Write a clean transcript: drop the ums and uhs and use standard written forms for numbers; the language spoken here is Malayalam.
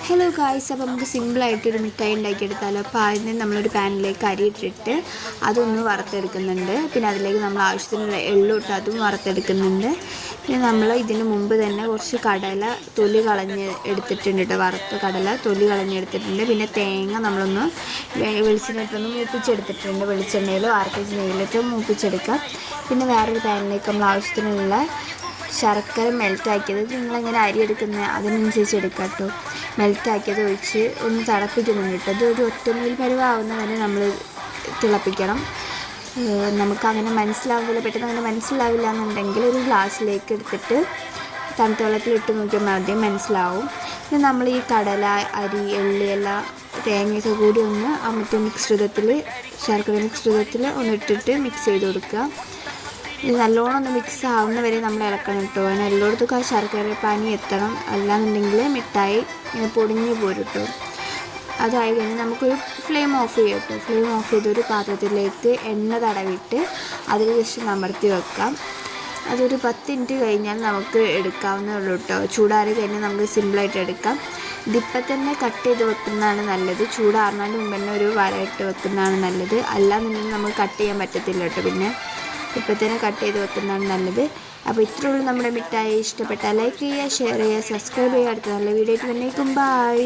ഹലോ ഗായ്സ്, അപ്പോൾ നമുക്ക് സിമ്പിളായിട്ടൊരു മിഠായി ഉണ്ടാക്കിയെടുത്താലോ. അപ്പോൾ ആദ്യം നമ്മളൊരു പാനിലേക്ക് അരി ഇട്ടിട്ട് അതൊന്ന് വറുത്തെടുക്കുന്നുണ്ട്. പിന്നെ അതിലേക്ക് നമ്മൾ ആവശ്യത്തിനുള്ള എള്ളിട്ട് അതും വറുത്തെടുക്കുന്നുണ്ട്. പിന്നെ നമ്മൾ ഇതിന് മുമ്പ് തന്നെ കുറച്ച് കടല തൊലി കളഞ്ഞ് എടുത്തിട്ടുണ്ട് കേട്ടോ. വറുത്ത കടല തൊലി കളഞ്ഞെടുത്തിട്ടുണ്ട്. പിന്നെ തേങ്ങ നമ്മളൊന്ന് വെളിച്ചെണ്ണയിട്ടൊന്ന് മൂപ്പിച്ചെടുത്തിട്ടുണ്ട്. വെളിച്ചെണ്ണയിലോ ആർട്ടിച്ച് നെയ്യിലിട്ടോ മൂപ്പിച്ചെടുക്കാം. പിന്നെ വേറൊരു പാനിലേക്ക് നമ്മൾ ആവശ്യത്തിനുള്ള ശർക്കര മെൽറ്റാക്കിയത്, നിങ്ങളെങ്ങനെ അരി എടുക്കുന്നത് അതിനനുസരിച്ച് എടുക്കാം കേട്ടോ. മെൽറ്റാക്കിയത് ഒഴിച്ച് ഒന്ന് തിളപ്പിക്കുന്നുണ്ട് കേട്ടോ. അത് ഒരു ഒറ്റനൂൽ പരുവാകുന്ന വരെ നമ്മൾ തിളപ്പിക്കണം. നമുക്കങ്ങനെ മനസ്സിലാവില്ല, പെട്ടെന്ന് അങ്ങനെ മനസ്സിലാവില്ല എന്നുണ്ടെങ്കിൽ ഒരു ഗ്ലാസ്സിലേക്ക് എടുത്തിട്ട് തണുത്ത വെള്ളത്തിലിട്ട് നോക്കിയാൽ മതി, മനസ്സിലാവും. പിന്നെ നമ്മൾ ഈ കടല, അരി, എള്ളി എല്ലാം തേങ്ങയൊക്കെ കൂടി ഒന്ന് മറ്റേ ശർക്കര മിക്സ് ഒന്ന് ഇട്ടിട്ട് മിക്സ് ചെയ്ത് കൊടുക്കുക. ഇത് നല്ലോണം ഒന്ന് മിക്സ് ആവുന്ന വരെ നമ്മൾ ഇളക്കണം കേട്ടോ. അതിന് എല്ലായിടത്തും ആ ശർക്കര പാനി എത്തണം, അല്ലാന്നുണ്ടെങ്കിൽ മിഠായി ഇങ്ങനെ പൊടിഞ്ഞ് പോരും കേട്ടോ. അതായി കഴിഞ്ഞ് നമുക്കൊരു ഫ്ലെയിം ഓഫ് ചെയ്യാം കേട്ടോ. ഫ്ലെയിം ഓഫ് ചെയ്തൊരു പാത്രത്തിലേക്ക് എണ്ണ തടവിട്ട് അതിൽ ജസ്റ്റ് അമർത്തി വെക്കാം. അതൊരു 10 മിനിറ്റ് കഴിഞ്ഞാൽ നമുക്ക് എടുക്കാവുന്നേ ഉള്ളൂ കേട്ടോ. ചൂടാറി കഴിഞ്ഞാൽ നമുക്ക് സിമ്പിളായിട്ട് എടുക്കാം. ഇതിപ്പം തന്നെ കട്ട് ചെയ്ത് വെക്കുന്നതാണ് നല്ലത്. ചൂടാറിനാണ്ട് മുമ്പ് തന്നെ ഒരു വരയിട്ട് വെക്കുന്നതാണ് നല്ലത്. അല്ലാന്നുണ്ടെങ്കിൽ നമുക്ക് കട്ട് ചെയ്യാൻ പറ്റത്തില്ല കേട്ടോ. പിന്നെ ഇപ്പം തന്നെ കട്ട് ചെയ്ത് വെക്കുന്നതാണ് നല്ലത്. അപ്പോൾ ഇത്രയേ ഉള്ളൂ നമ്മുടെ മിഠായി. ഇഷ്ടപ്പെട്ടാൽ ലൈക്ക് ചെയ്യുക, ഷെയർ ചെയ്യുക, സബ്സ്ക്രൈബ് ചെയ്യുക. അടുത്ത നല്ല വീഡിയോ ആയിട്ട് വന്നേക്കും. ബൈ.